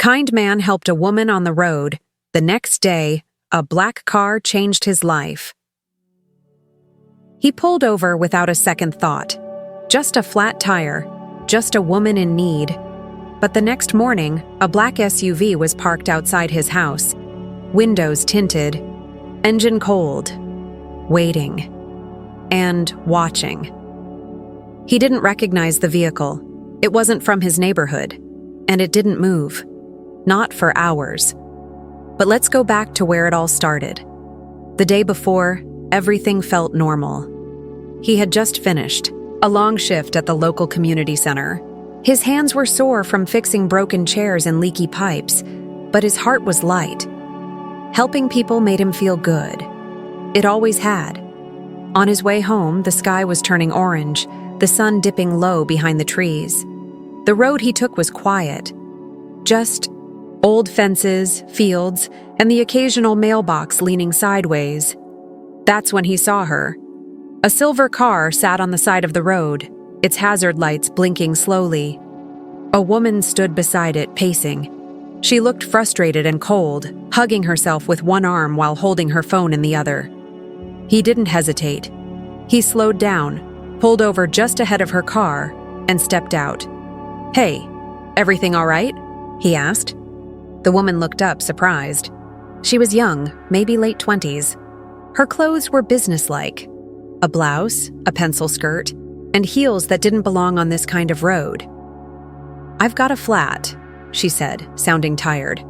kind man helped a woman on the road. The next day, a black car changed his life. He pulled over without a second thought. Just a flat tire, just a woman in need. But the next morning, a black SUV was parked outside his house. Windows tinted, engine cold, waiting, and watching. He didn't recognize the vehicle. It wasn't from his neighborhood, and it didn't move. Not for hours. But let's go back to where it all started. The day before, everything felt normal. He had just finished a long shift at the local community center. His hands were sore from fixing broken chairs and leaky pipes, but his heart was light. Helping people made him feel good. It always had. On his way home, the sky was turning orange, the sun dipping low behind the trees. The road he took was quiet. Just old fences, fields, and the occasional mailbox leaning sideways. That's when he saw her. A silver car sat on the side of the road, its hazard lights blinking slowly. A woman stood beside it, pacing. She looked frustrated and cold, hugging herself with one arm while holding her phone in the other. He didn't hesitate. He slowed down, pulled over just ahead of her car, and stepped out. "Hey, everything all right?" he asked. The woman looked up, surprised. She was young, maybe late 20s. Her clothes were businesslike. A blouse, a pencil skirt, and heels that didn't belong on this kind of road. "I've got a flat," she said, sounding tired.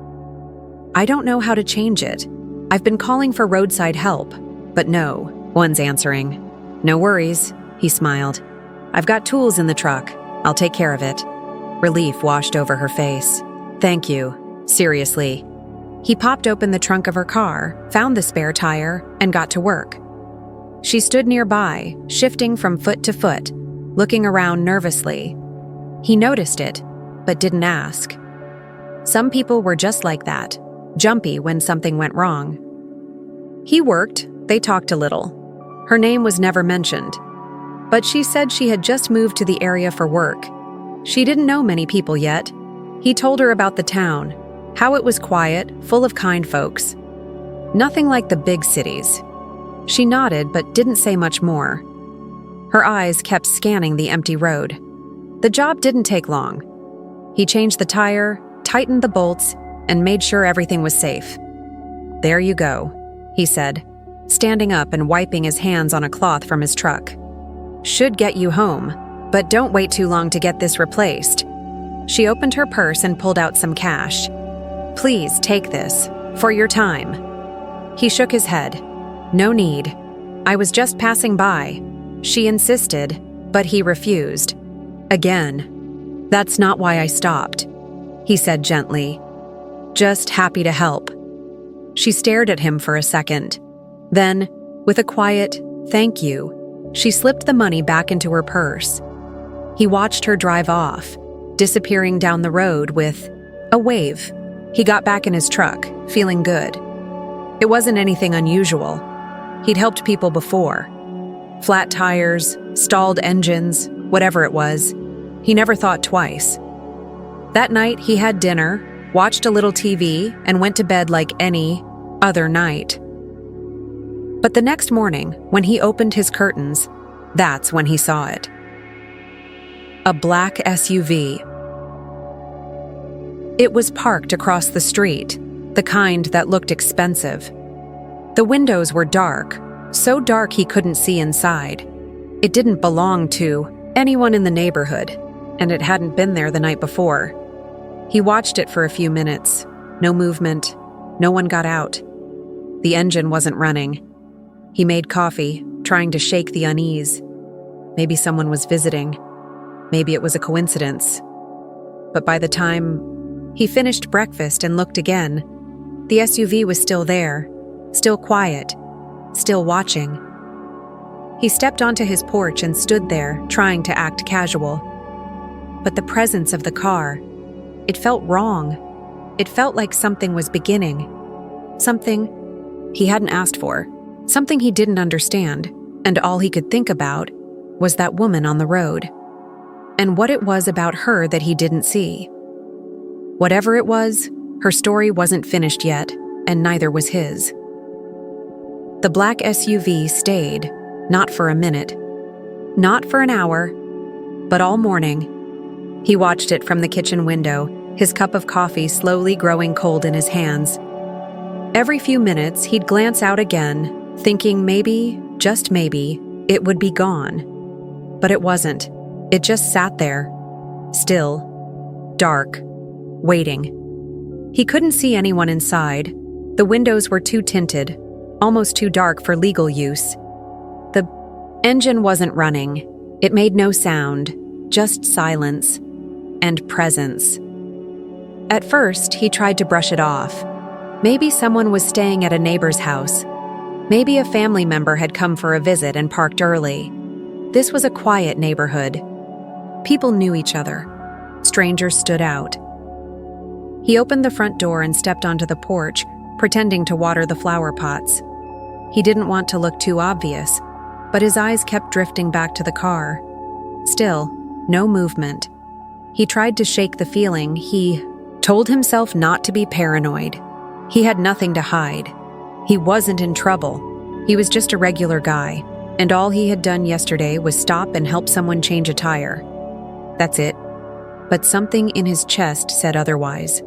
"I don't know how to change it. I've been calling for roadside help, but no one's answering." "No worries," he smiled. "I've got tools in the truck. I'll take care of it." Relief washed over her face. "Thank you. Seriously." He popped open the trunk of her car, found the spare tire, and got to work. She stood nearby, shifting from foot to foot, looking around nervously. He noticed it, but didn't ask. Some people were just like that, jumpy when something went wrong. He worked, they talked a little. Her name was never mentioned, but she said she had just moved to the area for work. She didn't know many people yet. He told her about the town, how it was quiet, full of kind folks. Nothing like the big cities. She nodded but didn't say much more. Her eyes kept scanning the empty road. The job didn't take long. He changed the tire, tightened the bolts, and made sure everything was safe. "There you go," he said, standing up and wiping his hands on a cloth from his truck. "Should get you home, but don't wait too long to get this replaced." She opened her purse and pulled out some cash. "Please take this, for your time." He shook his head. "No need. I was just passing by." She insisted, but he refused. Again. "That's not why I stopped," he said gently. "Just happy to help." She stared at him for a second. Then, with a quiet, "Thank you," she slipped the money back into her purse. He watched her drive off, disappearing down the road with a wave. He got back in his truck, feeling good. It wasn't anything unusual. He'd helped people before. Flat tires, stalled engines, whatever it was. He never thought twice. That night, he had dinner, watched a little TV, and went to bed like any other night. But the next morning, when he opened his curtains, that's when he saw it. A black SUV. It was parked across the street, the kind that looked expensive. The windows were dark, so dark he couldn't see inside. It didn't belong to anyone in the neighborhood, and it hadn't been there the night before. He watched it for a few minutes. No movement. No one got out. The engine wasn't running. He made coffee, trying to shake the unease. Maybe someone was visiting. Maybe it was a coincidence. But by the time he finished breakfast and looked again, the SUV was still there, still quiet, still watching. He stepped onto his porch and stood there, trying to act casual. But the presence of the car, it felt wrong. It felt like something was beginning. Something he hadn't asked for. Something he didn't understand, and all he could think about was that woman on the road, and what it was about her that he didn't see. Whatever it was, her story wasn't finished yet, and neither was his. The black SUV stayed, not for a minute, not for an hour, but all morning. He watched it from the kitchen window, his cup of coffee slowly growing cold in his hands. Every few minutes, he'd glance out again, thinking maybe, just maybe, it would be gone. But it wasn't. It just sat there, still, dark, waiting. He couldn't see anyone inside. The windows were too tinted, almost too dark for legal use. The engine wasn't running. It made no sound, just silence and presence. At first, he tried to brush it off. Maybe someone was staying at a neighbor's house. Maybe a family member had come for a visit and parked early. This was a quiet neighborhood. People knew each other. Strangers stood out. He opened the front door and stepped onto the porch, pretending to water the flower pots. He didn't want to look too obvious, but his eyes kept drifting back to the car. Still, no movement. He tried to shake the feeling. He told himself not to be paranoid. He had nothing to hide. He wasn't in trouble. He was just a regular guy, and all he had done yesterday was stop and help someone change a tire. That's it. But something in his chest said otherwise.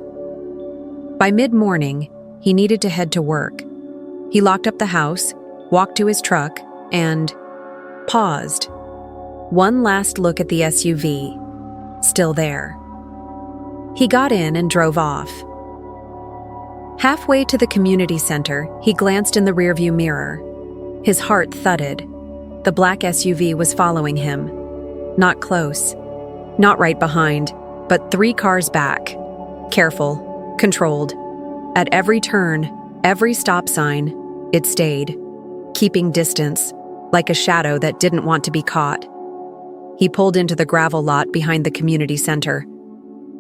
By mid-morning, he needed to head to work. He locked up the house, walked to his truck, and paused. One last look at the SUV. Still there. He got in and drove off. Halfway to the community center, he glanced in the rearview mirror. His heart thudded. The black SUV was following him. Not close. Not right behind, but 3 cars back. Careful, controlled. At every turn, every stop sign, it stayed, keeping distance, like a shadow that didn't want to be caught. He pulled into the gravel lot behind the community center.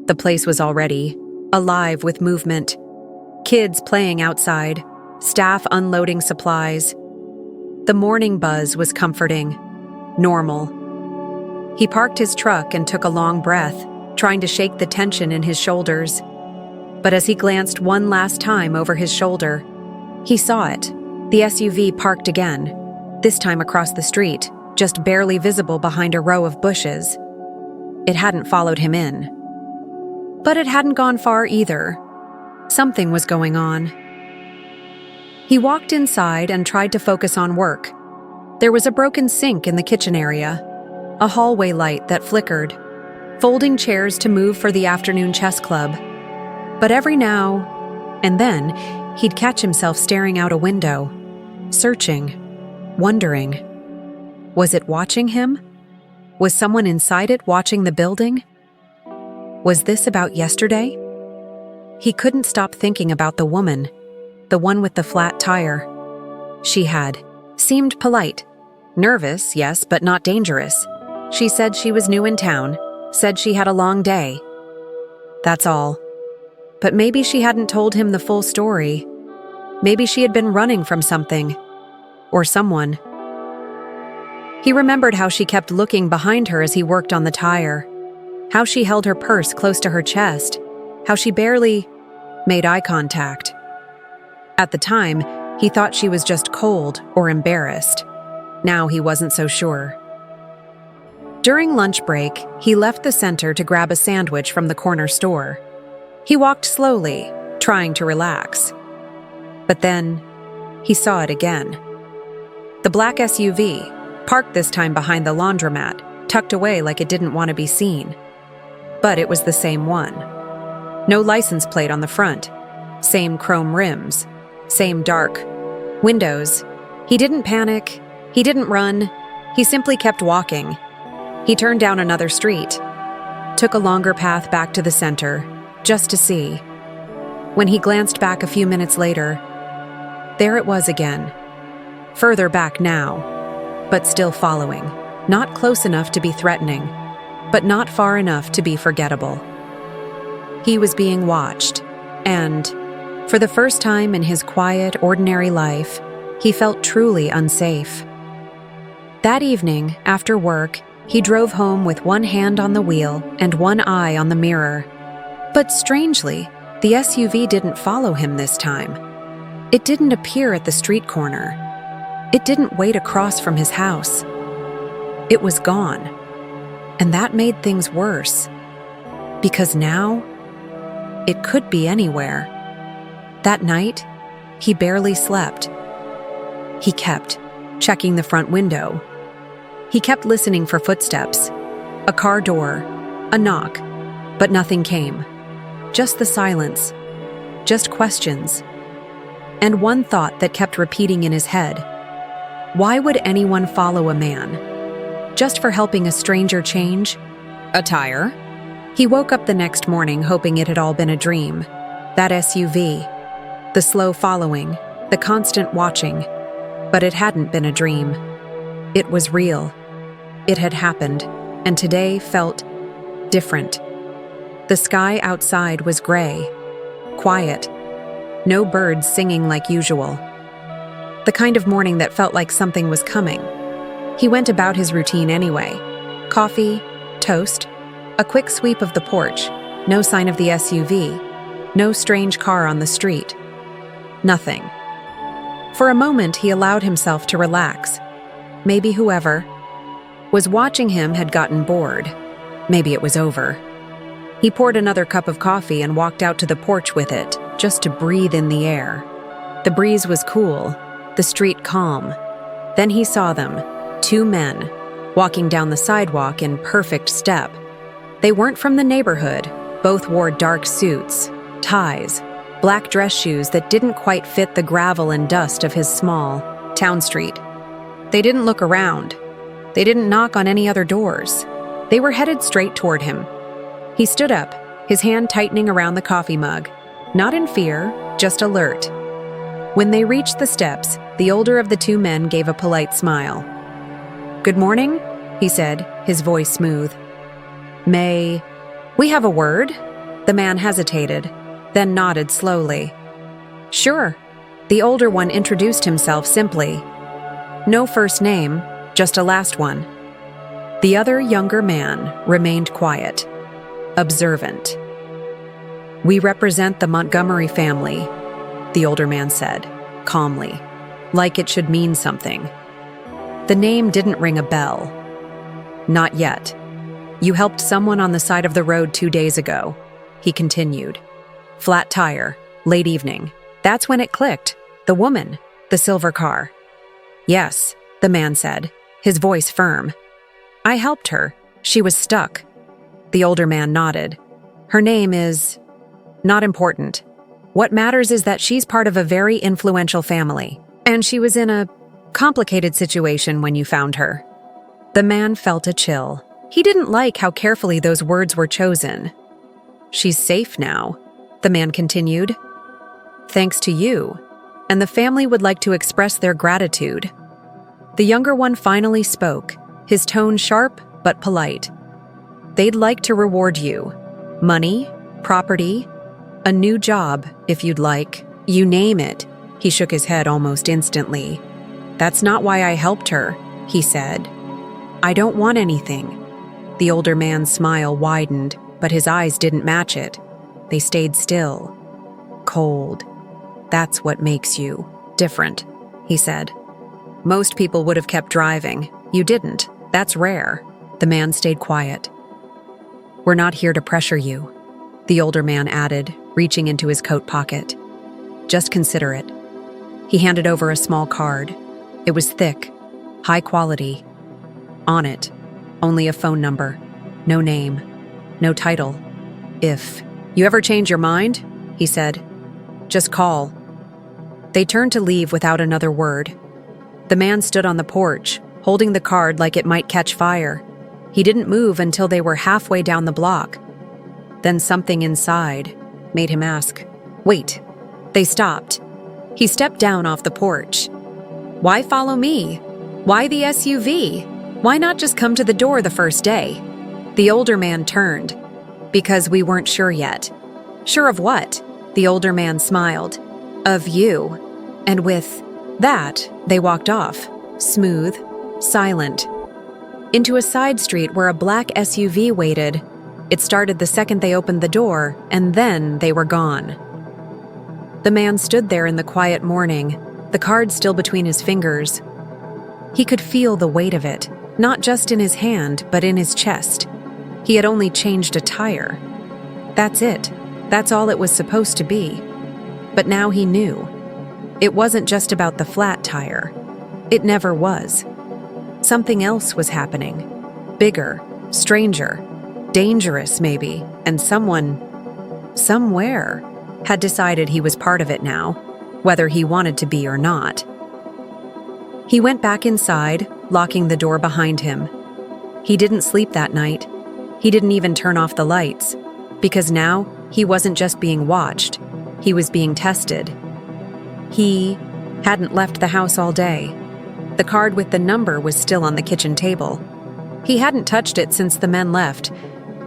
The place was already alive with movement. Kids playing outside, staff unloading supplies. The morning buzz was comforting, normal. He parked his truck and took a long breath, trying to shake the tension in his shoulders. But as he glanced one last time over his shoulder, he saw it. The SUV parked again, this time across the street, just barely visible behind a row of bushes. It hadn't followed him in. But it hadn't gone far either. Something was going on. He walked inside and tried to focus on work. There was a broken sink in the kitchen area, a hallway light that flickered, folding chairs to move for the afternoon chess club. But every now and then, he'd catch himself staring out a window, searching, wondering. Was it watching him? Was someone inside it watching the building? Was this about yesterday? He couldn't stop thinking about the woman, the one with the flat tire. She had seemed polite, nervous, yes, but not dangerous. She said she was new in town, said she had a long day. That's all. But maybe she hadn't told him the full story. Maybe she had been running from something, or someone. He remembered how she kept looking behind her as he worked on the tire, how she held her purse close to her chest, how she barely made eye contact. At the time, he thought she was just cold or embarrassed. Now he wasn't so sure. During lunch break, he left the center to grab a sandwich from the corner store. He walked slowly, trying to relax. But then, he saw it again. The black SUV, parked this time behind the laundromat, tucked away like it didn't want to be seen. But it was the same one. No license plate on the front. Same chrome rims. Same dark windows. He didn't panic. He didn't run. He simply kept walking. He turned down another street, took a longer path back to the center, just to see. When he glanced back a few minutes later, there it was again. Further back now, but still following. Not close enough to be threatening, but not far enough to be forgettable. He was being watched, and, for the first time in his quiet, ordinary life, he felt truly unsafe. That evening, after work, he drove home with one hand on the wheel and one eye on the mirror. But strangely, the SUV didn't follow him this time. It didn't appear at the street corner. It didn't wait across from his house. It was gone. And that made things worse. Because now, it could be anywhere. That night, he barely slept. He kept checking the front window. He kept listening for footsteps, a car door, a knock, but nothing came. Just the silence, just questions. And one thought that kept repeating in his head. Why would anyone follow a man? Just for helping a stranger change a tire? He woke up the next morning hoping it had all been a dream. That SUV, the slow following, the constant watching. But it hadn't been a dream. It was real. It had happened, and today felt different. The sky outside was gray, quiet, no birds singing like usual. The kind of morning that felt like something was coming. He went about his routine anyway. Coffee, toast, a quick sweep of the porch, no sign of the SUV, no strange car on the street. Nothing. For a moment, he allowed himself to relax. Maybe whoever was watching him had gotten bored. Maybe it was over. He poured another cup of coffee and walked out to the porch with it, just to breathe in the air. The breeze was cool, the street calm. Then he saw them, two men, walking down the sidewalk in perfect step. They weren't from the neighborhood. Both wore dark suits, ties, black dress shoes that didn't quite fit the gravel and dust of his small town street. They didn't look around. They didn't knock on any other doors. They were headed straight toward him. He stood up, his hand tightening around the coffee mug, not in fear, just alert. When they reached the steps, the older of the two men gave a polite smile. "Good morning," he said, his voice smooth. "May we have a word?" The man hesitated, then nodded slowly. "Sure." The older one introduced himself simply. No first name, just a last one. The other younger man remained quiet, observant. "We represent the Montgomery family," the older man said, calmly, like it should mean something. The name didn't ring a bell. "Not yet. You helped someone on the side of the road 2 days ago," he continued. "Flat tire, late evening. That's when it clicked. The woman, the silver car." "Yes," the man said, his voice firm. "I helped her. She was stuck." The older man nodded. "Her name is not important. What matters is that she's part of a very influential family, and she was in a complicated situation when you found her." The man felt a chill. He didn't like how carefully those words were chosen. "She's safe now," the man continued. "Thanks to you, and the family would like to express their gratitude." The younger one finally spoke, his tone sharp but polite. "They'd like to reward you. Money, property, a new job, if you'd like. You name it." He shook his head almost instantly. "That's not why I helped her," he said. "I don't want anything." The older man's smile widened, but his eyes didn't match it. They stayed still. "Cold. That's what makes you different," he said. "Most people would have kept driving. You didn't. That's rare." The man stayed quiet. "We're not here to pressure you," the older man added, reaching into his coat pocket. "Just consider it." He handed over a small card. It was thick, high quality. On it, only a phone number, no name, no title. "If you ever change your mind," he said, "just call." They turned to leave without another word. The man stood on the porch, holding the card like it might catch fire. He didn't move until they were halfway down the block. Then something inside made him ask, "Wait." They stopped. He stepped down off the porch. "Why follow me? Why the SUV? Why not just come to the door the first day?" The older man turned. "Because we weren't sure yet." "Sure of what?" The older man smiled. "Of you." And with that, they walked off, smooth, silent, into a side street where a black SUV waited. It started the second they opened the door, and then they were gone. The man stood there in the quiet morning, the card still between his fingers. He could feel the weight of it, not just in his hand, but in his chest. He had only changed a tire. That's it. That's all it was supposed to be. But now he knew. It wasn't just about the flat tire. It never was. Something else was happening. Bigger, stranger, dangerous maybe, and someone, somewhere, had decided he was part of it now, whether he wanted to be or not. He went back inside, locking the door behind him. He didn't sleep that night. He didn't even turn off the lights, because now he wasn't just being watched, he was being tested. He hadn't left the house all day. The card with the number was still on the kitchen table. He hadn't touched it since the men left.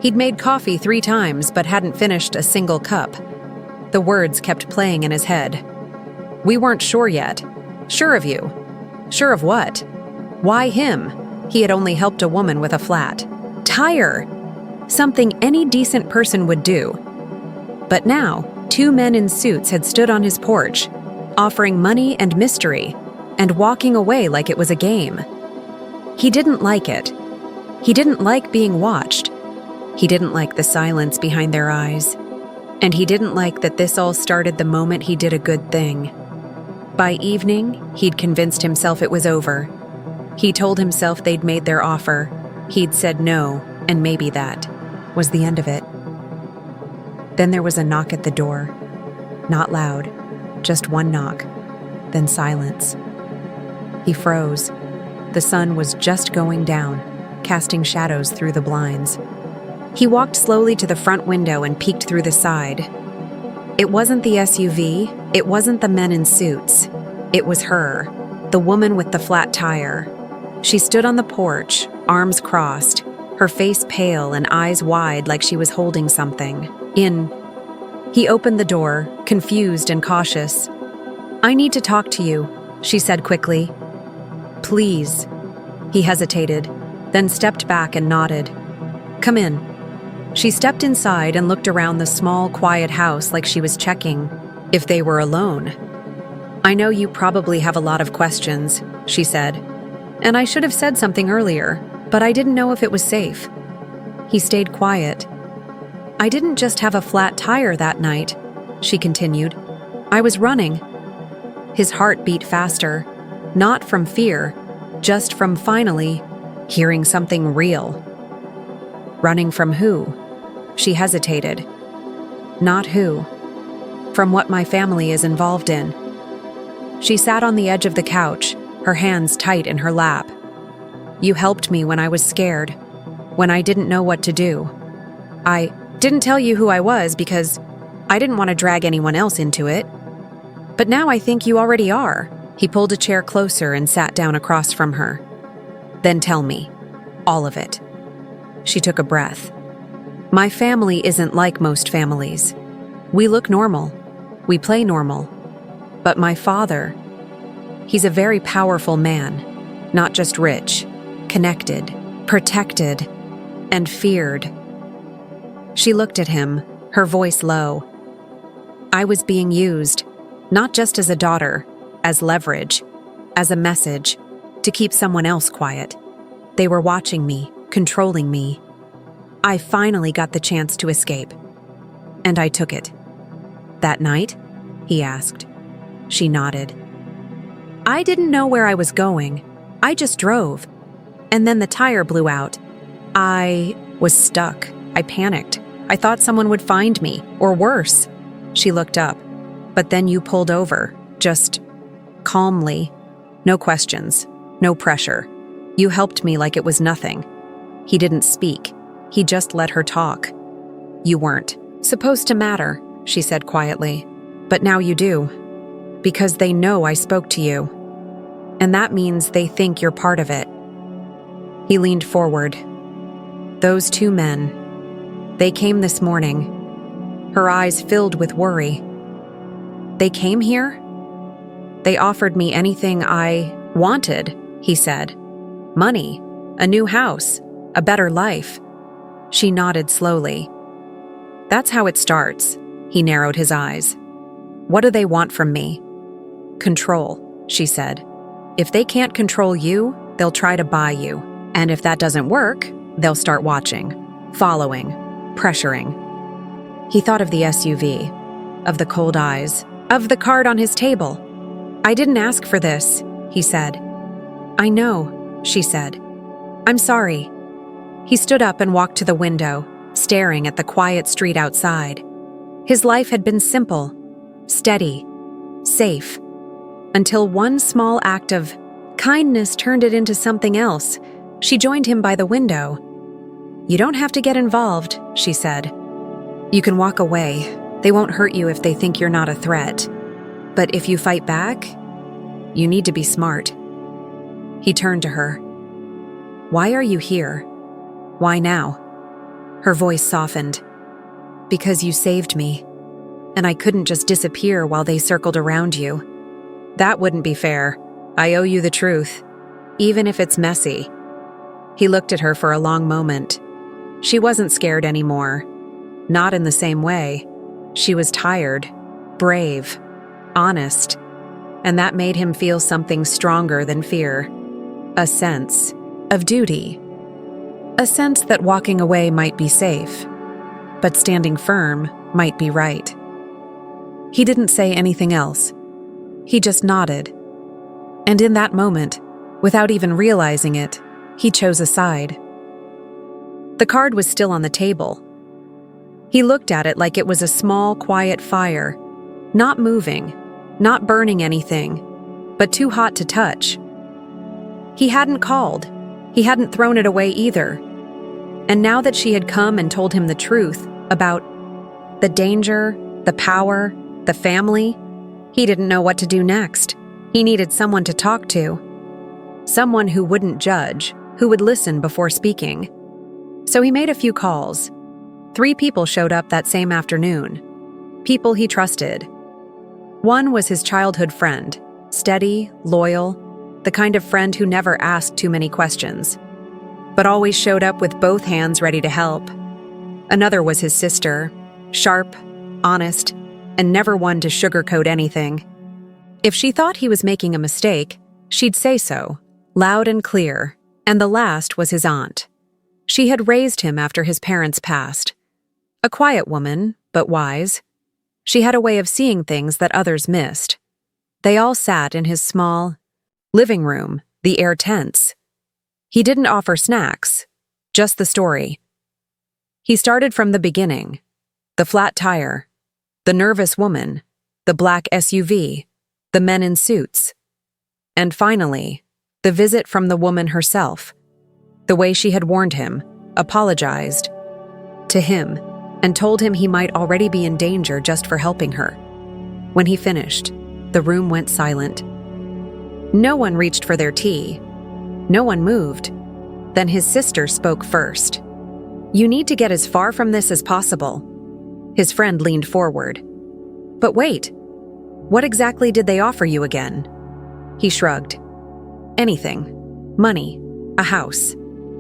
He'd made coffee 3 times but hadn't finished a single cup. The words kept playing in his head. We weren't sure yet. Sure of you. Sure of what? Why him? He had only helped a woman with a flat tire. Something any decent person would do. But now, 2 men in suits had stood on his porch, offering money and mystery, and walking away like it was a game. He didn't like it. He didn't like being watched. He didn't like the silence behind their eyes. And he didn't like that this all started the moment he did a good thing. By evening, he'd convinced himself it was over. He told himself they'd made their offer. He'd said no, and maybe that was the end of it. Then there was a knock at the door. Not loud, just one knock, then silence. He froze. The sun was just going down, casting shadows through the blinds. He walked slowly to the front window and peeked through the side. It wasn't the SUV, it wasn't the men in suits. It was her, the woman with the flat tire. She stood on the porch, arms crossed, her face pale and eyes wide like she was holding something. He opened the door, confused and cautious. I need to talk to you, she said quickly. Please. He hesitated, then stepped back and nodded. Come in. She stepped inside and looked around the small, quiet house like she was checking if they were alone. I know you probably have a lot of questions, she said. And I should have said something earlier, but I didn't know if it was safe. He stayed quiet. I didn't just have a flat tire that night, she continued. I was running. His heart beat faster, not from fear, just from finally hearing something real. Running from who? She hesitated. Not who. From what my family is involved in. She sat on the edge of the couch, her hands tight in her lap. You helped me when I was scared, when I didn't know what to do. I didn't tell you who I was because I didn't want to drag anyone else into it. But now I think you already are. He pulled a chair closer and sat down across from her. Then tell me. All of it. She took a breath. My family isn't like most families. We look normal. We play normal. But my father, he's a very powerful man, not just rich, connected, protected, and feared. She looked at him, her voice low. I was being used, not just as a daughter, as leverage, as a message, to keep someone else quiet. They were watching me, controlling me. I finally got the chance to escape. And I took it. That night? He asked. She nodded. I didn't know where I was going. I just drove. And then the tire blew out. I was stuck. I panicked. I thought someone would find me, or worse. She looked up. But then you pulled over, just calmly. No questions, no pressure. You helped me like it was nothing. He didn't speak. He just let her talk. You weren't supposed to matter, she said quietly. But now you do. Because they know I spoke to you. And that means they think you're part of it. He leaned forward. Those 2 men. They came this morning. Her eyes filled with worry. They came here? They offered me anything I wanted, he said. Money, a new house, a better life. She nodded slowly. That's how it starts. He narrowed his eyes. What do they want from me? Control, she said. If they can't control you, they'll try to buy you. And if that doesn't work, they'll start watching, following, pressuring. He thought of the SUV, of the cold eyes, of the card on his table. I didn't ask for this, he said. I know, she said. I'm sorry. He stood up and walked to the window, staring at the quiet street outside. His life had been simple, steady, safe, until one small act of kindness turned it into something else. She joined him by the window. You don't have to get involved, she said. You can walk away. They won't hurt you if they think you're not a threat. But if you fight back, you need to be smart. He turned to her. Why are you here? Why now? Her voice softened. Because you saved me, and I couldn't just disappear while they circled around you. That wouldn't be fair. I owe you the truth, even if it's messy. He looked at her for a long moment. She wasn't scared anymore. Not in the same way. She was tired, brave, honest, and that made him feel something stronger than fear. A sense of duty. A sense that walking away might be safe, but standing firm might be right. He didn't say anything else. He just nodded. And in that moment, without even realizing it, he chose a side. The card was still on the table. He looked at it like it was a small, quiet fire, not moving, not burning anything, but too hot to touch. He hadn't called. He hadn't thrown it away either. And now that she had come and told him the truth about the danger, the power, the family, he didn't know what to do next. He needed someone to talk to. Someone who wouldn't judge, who would listen before speaking. So he made a few calls. 3 people showed up that same afternoon. People he trusted. One was his childhood friend, steady, loyal, the kind of friend who never asked too many questions, but always showed up with both hands ready to help. Another was his sister, sharp, honest, and never one to sugarcoat anything. If she thought he was making a mistake, she'd say so, loud and clear. And the last was his aunt. She had raised him after his parents passed. A quiet woman, but wise. She had a way of seeing things that others missed. They all sat in his small living room, the air tense. He didn't offer snacks, just the story. He started from the beginning. The flat tire, the nervous woman, the black SUV, the men in suits. And finally, the visit from the woman herself. The way she had warned him, apologized to him, and told him he might already be in danger just for helping her. When he finished, the room went silent. No one reached for their tea. No one moved. Then his sister spoke first. You need to get as far from this as possible. His friend leaned forward. But wait, what exactly did they offer you again? He shrugged. Anything. Money, a house,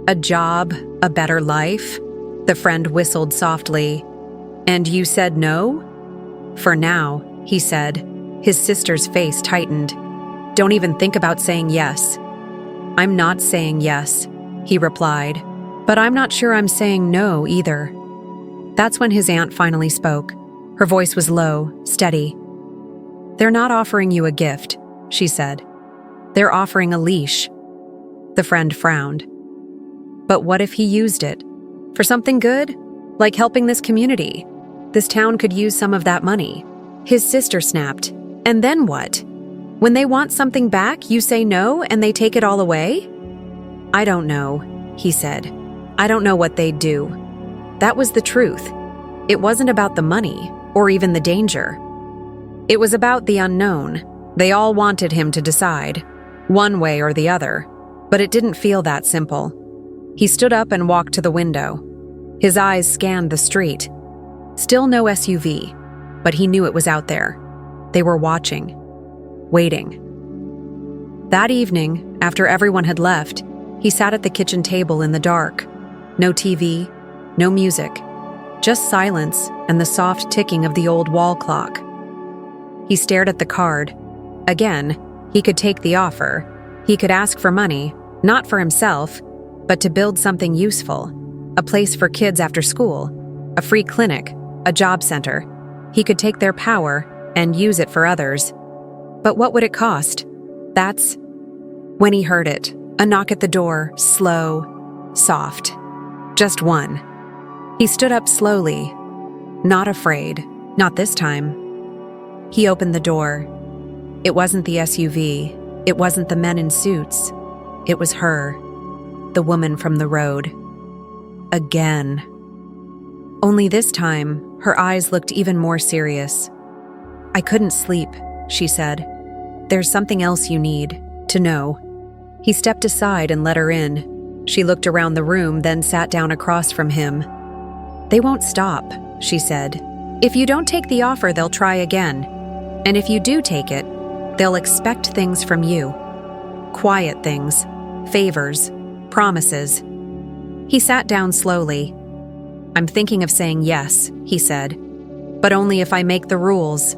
a job, a better life. The friend whistled softly. And you said no? For now, he said. His sister's face tightened. Don't even think about saying yes. I'm not saying yes, he replied. But I'm not sure I'm saying no either. That's when his aunt finally spoke. Her voice was low, steady. They're not offering you a gift, she said. They're offering a leash. The friend frowned. But what if he used it? For something good? Like helping this community? This town could use some of that money. His sister snapped. And then what? When they want something back, you say no and they take it all away? I don't know, he said. I don't know what they'd do. That was the truth. It wasn't about the money or even the danger. It was about the unknown. They all wanted him to decide, one way or the other, but it didn't feel that simple. He stood up and walked to the window. His eyes scanned the street. Still no SUV, but he knew it was out there. They were watching, waiting. That evening, after everyone had left, he sat at the kitchen table in the dark. No TV, No music, just silence and the soft ticking of the old wall clock. He stared at the card. Again, he could take the offer. He could ask for money, not for himself, but to build something useful. A place for kids after school, a free clinic, a job center. He could take their power and use it for others. But what would it cost? That's when he heard it. A knock at the door, slow, soft. Just one. He stood up slowly, not afraid, not this time. He opened the door. It wasn't the SUV. It wasn't the men in suits. It was her, the woman from the road. Again. Only this time, her eyes looked even more serious. "I couldn't sleep," she said. "There's something else you need to know." He stepped aside and let her in. She looked around the room, then sat down across from him. "They won't stop," she said. "If you don't take the offer, they'll try again. And if you do take it, they'll expect things from you. Quiet things, favors, promises." He sat down slowly. "I'm thinking of saying yes," he said, "but only if I make the rules."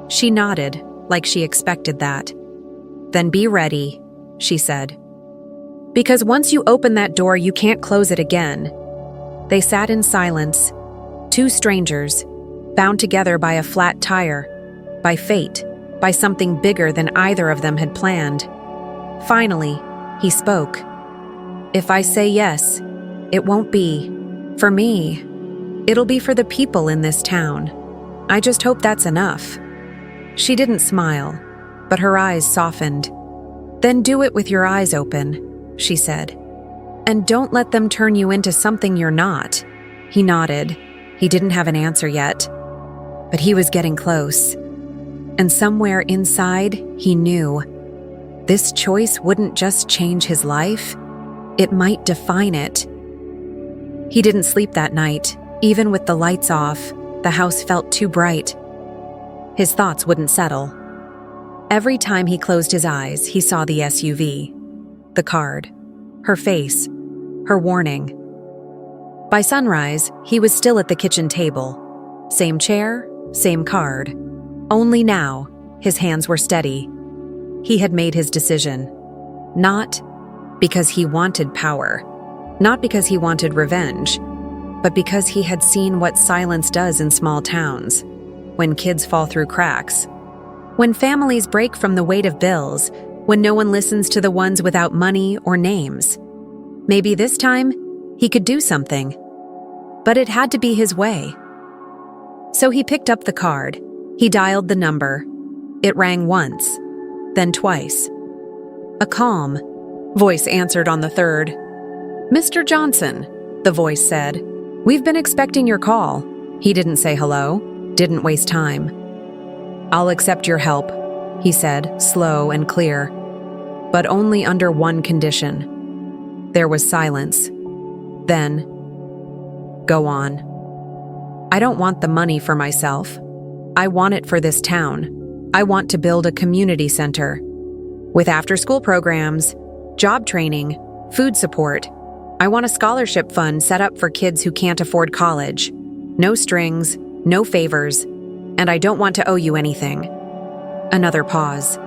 She nodded, like she expected that. "Then be ready," she said. "Because once you open that door, you can't close it again." They sat in silence, two strangers, bound together by a flat tire, by fate, by something bigger than either of them had planned. Finally, he spoke. "If I say yes, it won't be for me. It'll be for the people in this town. I just hope that's enough." She didn't smile, but her eyes softened. "Then do it with your eyes open," she said. "And don't let them turn you into something you're not." He nodded. He didn't have an answer yet, but he was getting close. And somewhere inside, he knew this choice wouldn't just change his life, it might define it. He didn't sleep that night. Even with the lights off, the house felt too bright. His thoughts wouldn't settle. Every time he closed his eyes, he saw the SUV, the card, her face, her warning. By sunrise, he was still at the kitchen table. Same chair, same card. Only now, his hands were steady. He had made his decision. Not because he wanted power, not because he wanted revenge, but because he had seen what silence does in small towns, when kids fall through cracks, when families break from the weight of bills, when no one listens to the ones without money or names. Maybe this time, he could do something. But it had to be his way. So he picked up the card. He dialed the number. It rang once, then twice. A calm voice answered on the third. "Mr. Johnson," the voice said. "We've been expecting your call." He didn't say hello, didn't waste time. "I'll accept your help," he said, slow and clear, "but only under one condition." There was silence. Then, "Go on." "I don't want the money for myself. I want it for this town. I want to build a community center with after-school programs, job training, food support. I want a scholarship fund set up for kids who can't afford college. No strings, no favors, and I don't want to owe you anything." Another pause.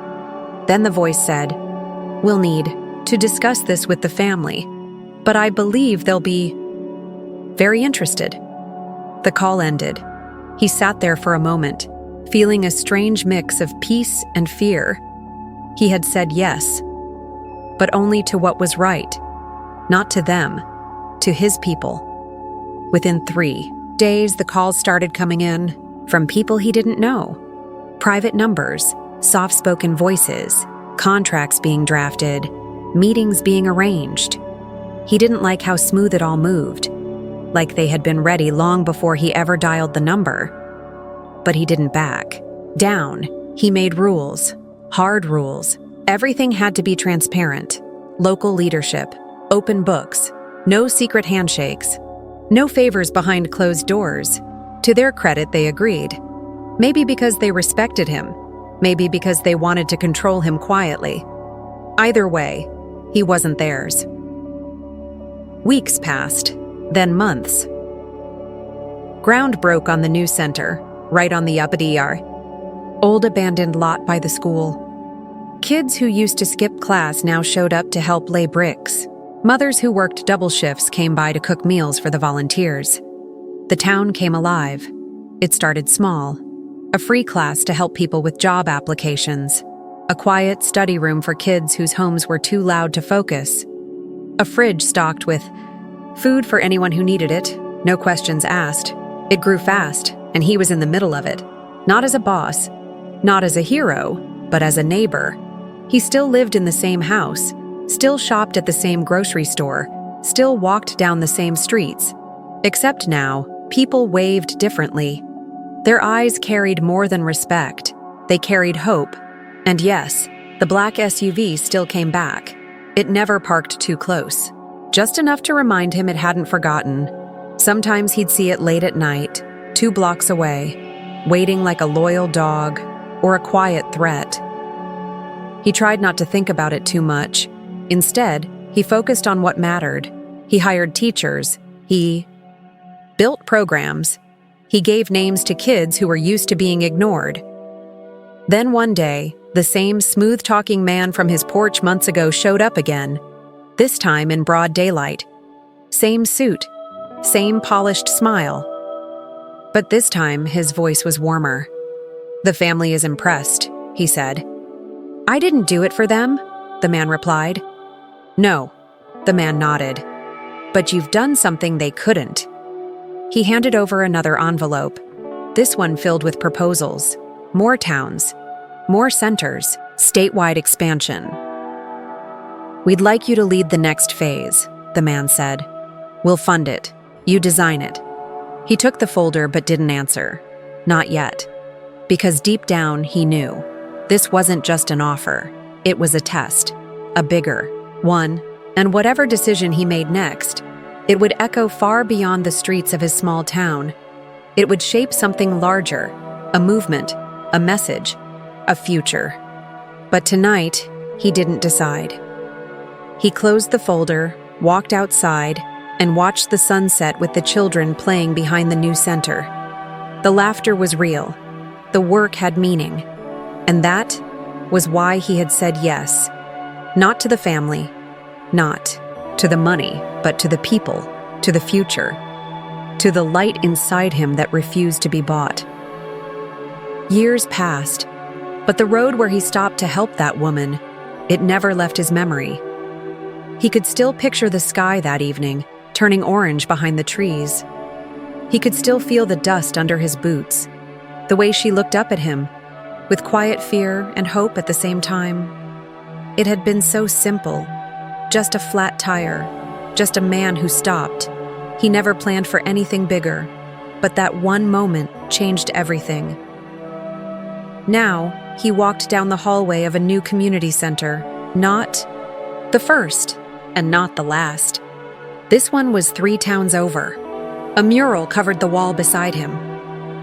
Then the voice said, "We'll need to discuss this with the family, but I believe they'll be very interested." The call ended. He sat there for a moment, feeling a strange mix of peace and fear. He had said yes, but only to what was right, not to them, to his people. Within 3 days, the calls started coming in from people he didn't know. Private numbers, soft-spoken voices, contracts being drafted, meetings being arranged. He didn't like how smooth it all moved, like they had been ready long before he ever dialed the number. But he didn't back down. He made rules, hard rules. Everything had to be transparent. Local leadership, open books, no secret handshakes, no favors behind closed doors. To their credit, they agreed. Maybe because they respected him, maybe because they wanted to control him quietly. Either way, he wasn't theirs. Weeks passed, then months. Ground broke on the new center, right on the uppity old abandoned lot by the school. Kids who used to skip class now showed up to help lay bricks. Mothers who worked double shifts came by to cook meals for the volunteers. The town came alive. It started small. A free class to help people with job applications. A quiet study room for kids whose homes were too loud to focus. A fridge stocked with food for anyone who needed it, no questions asked. It grew fast, and he was in the middle of it. Not as a boss, not as a hero, but as a neighbor. He still lived in the same house, still shopped at the same grocery store, still walked down the same streets. Except now, people waved differently. Their eyes carried more than respect. They carried hope. And yes, the black SUV still came back. It never parked too close. Just enough to remind him it hadn't forgotten. Sometimes he'd see it late at night, 2 blocks away, waiting like a loyal dog or a quiet threat. He tried not to think about it too much. Instead, he focused on what mattered. He hired teachers. He built programs. He gave names to kids who were used to being ignored. Then one day, the same smooth-talking man from his porch months ago showed up again, this time in broad daylight. Same suit, same polished smile. But this time, his voice was warmer. "The family is impressed," he said. "I didn't do it for them," the man replied. "No," the man nodded. "But you've done something they couldn't." He handed over another envelope, this one filled with proposals. More towns, more centers, statewide expansion. "We'd like you to lead the next phase," the man said. "We'll fund it. You design it." He took the folder but didn't answer. Not yet. Because deep down, he knew. This wasn't just an offer. It was a test. A bigger one. And whatever decision he made next, it would echo far beyond the streets of his small town. It would shape something larger, a movement, a message, a future. But tonight, he didn't decide. He closed the folder, walked outside, and watched the sunset with the children playing behind the new center. The laughter was real. The work had meaning. And that was why he had said yes. Not to the family, not to the money, but to the people, to the future, to the light inside him that refused to be bought. Years passed, but the road where he stopped to help that woman, it never left his memory. He could still picture the sky that evening, turning orange behind the trees. He could still feel the dust under his boots, the way she looked up at him, with quiet fear and hope at the same time. It had been so simple, just a flat tire, just a man who stopped. He never planned for anything bigger, but that one moment changed everything. Now, he walked down the hallway of a new community center, not the first, and not the last. This one was 3 towns over. A mural covered the wall beside him.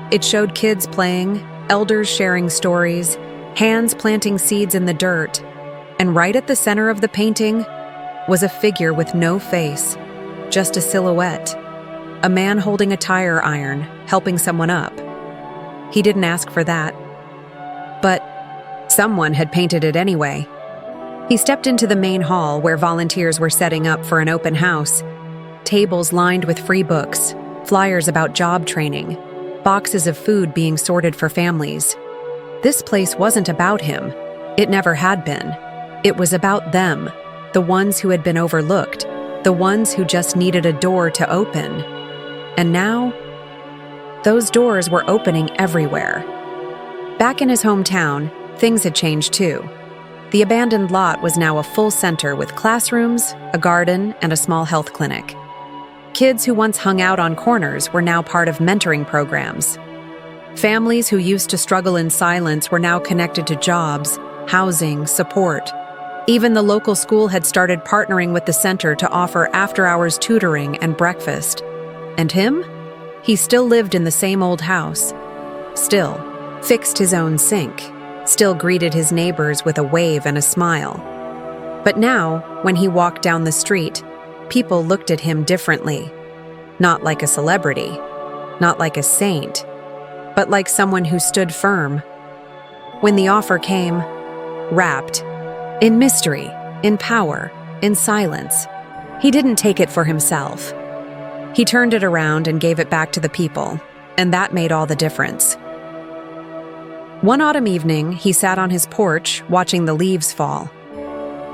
It showed kids playing, elders sharing stories, hands planting seeds in the dirt, and right at the center of the painting was a figure with no face, just a silhouette, a man holding a tire iron, helping someone up. He didn't ask for that, but someone had painted it anyway. He stepped into the main hall where volunteers were setting up for an open house, tables lined with free books, flyers about job training, boxes of food being sorted for families. This place wasn't about him. It never had been. It was about them, the ones who had been overlooked, the ones who just needed a door to open. And now, those doors were opening everywhere. Back in his hometown, things had changed too. The abandoned lot was now a full center with classrooms, a garden, and a small health clinic. Kids who once hung out on corners were now part of mentoring programs. Families who used to struggle in silence were now connected to jobs, housing, support. Even the local school had started partnering with the center to offer after-hours tutoring and breakfast. And him? He still lived in the same old house. Still fixed his own sink. Still greeted his neighbors with a wave and a smile. But now, when he walked down the street, people looked at him differently. Not like a celebrity, not like a saint, but like someone who stood firm. When the offer came, wrapped in mystery, in power, in silence, he didn't take it for himself. He turned it around and gave it back to the people, and that made all the difference. One autumn evening, he sat on his porch watching the leaves fall.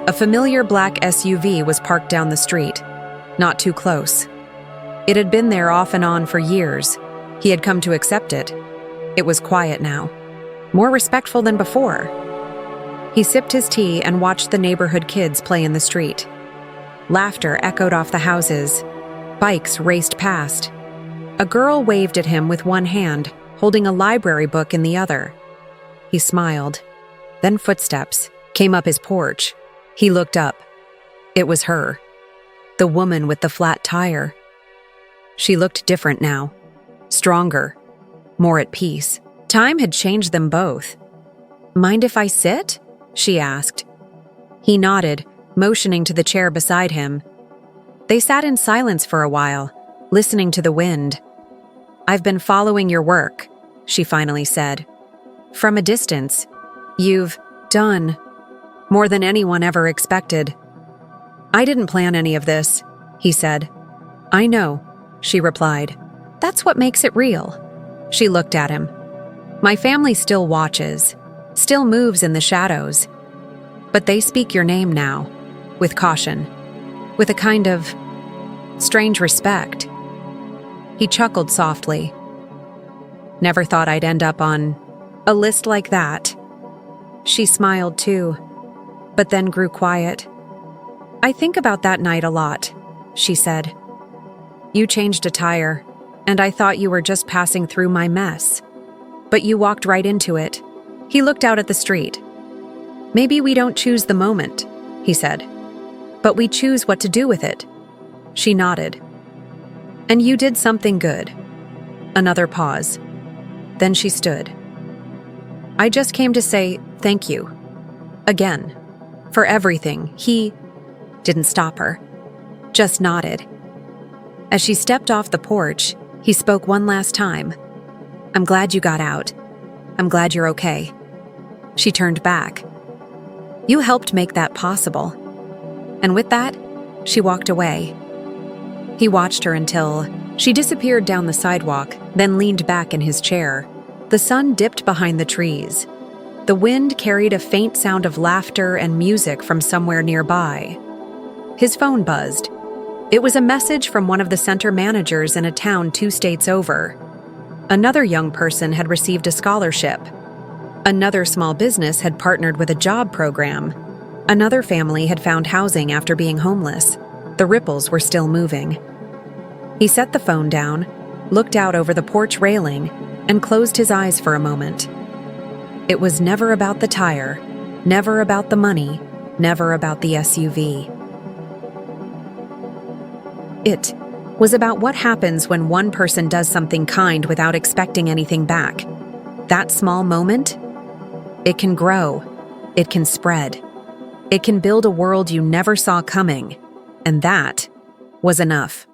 A familiar black SUV was parked down the street, not too close. It had been there off and on for years. He had come to accept it. It was quiet now, more respectful than before. He sipped his tea and watched the neighborhood kids play in the street. Laughter echoed off the houses. Bikes raced past. A girl waved at him with one hand, holding a library book in the other. He smiled. Then footsteps came up his porch. He looked up. It was her, the woman with the flat tire. She looked different now, stronger, more at peace. Time had changed them both. "Mind if I sit?" she asked. He nodded, motioning to the chair beside him. They sat in silence for a while, listening to the wind. "I've been following your work," she finally said. "From a distance. You've done more than anyone ever expected." "I didn't plan any of this," he said. "I know," she replied. "That's what makes it real." She looked at him. "My family still watches, still moves in the shadows. But they speak your name now, with caution, with a kind of strange respect." He chuckled softly. "Never thought I'd end up on a list like that." She smiled too, but then grew quiet. "I think about that night a lot," she said. "You changed a tire, and I thought you were just passing through my mess. But you walked right into it." He looked out at the street. "Maybe we don't choose the moment," he said, "but we choose what to do with it." She nodded. "And you did something good." Another pause. Then she stood. "I just came to say thank you. Again. For everything." He didn't stop her, just nodded. As she stepped off the porch, he spoke one last time. "I'm glad you got out. I'm glad you're okay." She turned back. "You helped make that possible." And with that, she walked away. He watched her until she disappeared down the sidewalk, then leaned back in his chair. The sun dipped behind the trees. The wind carried a faint sound of laughter and music from somewhere nearby. His phone buzzed. It was a message from one of the center managers in a town 2 states over. Another young person had received a scholarship. Another small business had partnered with a job program. Another family had found housing after being homeless. The ripples were still moving. He set the phone down, looked out over the porch railing, and closed his eyes for a moment. It was never about the tire, never about the money, never about the SUV. It was about what happens when one person does something kind without expecting anything back. That small moment, it can grow, it can spread, it can build a world you never saw coming, and that was enough.